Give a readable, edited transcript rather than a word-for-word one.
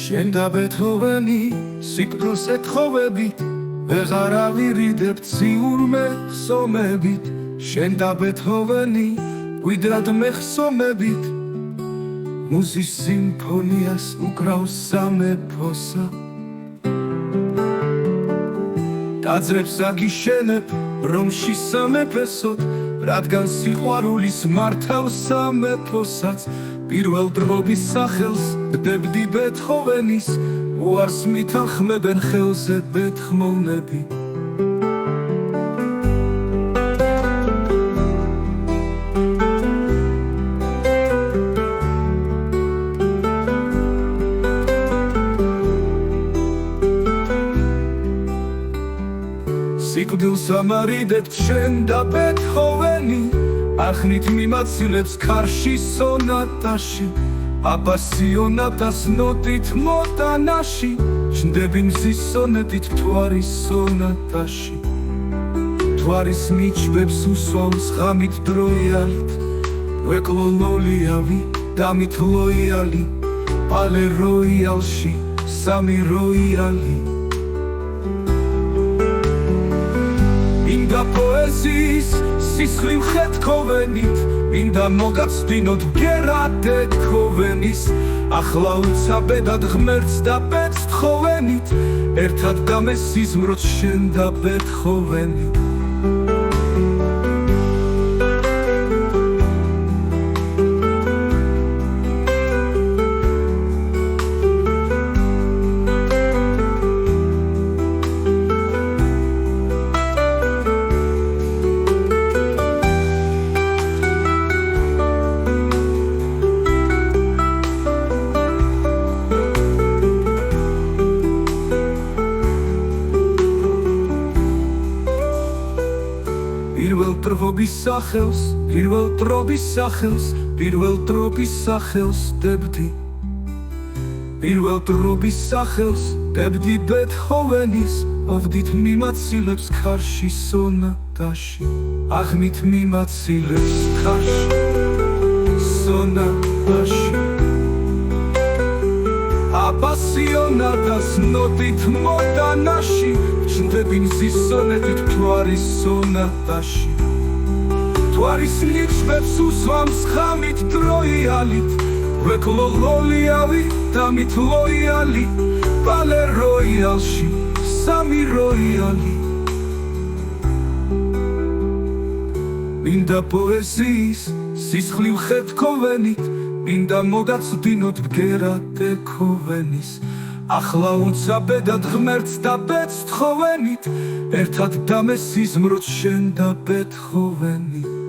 შენ და ბეთჰოვენი სიკვდილს ეთხოვებით ვეღარ ავირიდებ ციურმე ხსომებით შენ და ბეთჰოვენი ვიდრად მეხსომებით მუსის სიმფონიას უკრავს სამეფოსა ტაძრებს აგიშენებ რომში სამეფესოდ რადგან სიყვარულის მართავს სამეფოსაც პირველ დრობის სახელს დებდი ბეთჰოვენის უარს მითანხმებენ ხელზე ბეთჰმოვნები სიკვდილს ამარიდებთ შენ და ბეთჰოვენი ახნით მიმაცილებს ქარში სონატაში აპასიონატას ნოტით მოტანაში ჩნდები მზის სონეტით მთვარის სონატაში მთვარის მიჩბებს უსვამს ღამით დროიალით ვეკლო ლოლიავი დამით ლოიალი პალე როიალში სამი როიალი მინდა პოეზიის სისხლი ვხეთქოვენით მინდა მოგაცდინოთ ბგერა ბეთჰოვენის ახლა უცაბედად ღმერთს და ბედს თხოვენით ერთად დამესიზმროთ შენ და ბეთჰოვენი პირველ დრობის სახელს დებდი პირველ დრობის სახელს დებდი ბეთჰოვენის ოვდით მიმაცილებს ქარში სონატაში აღნით მიმაცილებს ქარში სონატაში აპასიონატას ნოტით მოტანაში ჩნდები მზის სონეტით მთვარის სონატაში მთვარის მიჩბებს უსვამს ღამით დროიალით ვეკლო ლოლიავი დამით ლოიალი პალე როიალში სამი როიალი მინდა პოეზიის სისხლი ვხეთქოვენით მინდა მოგაცდინოთ ბგერა ბეთჰოვენის ახლა უცაბედად ღმერთს და ბედს თხოვენით ერთად დამესიზმროთ შენ და ბეთჰოვენი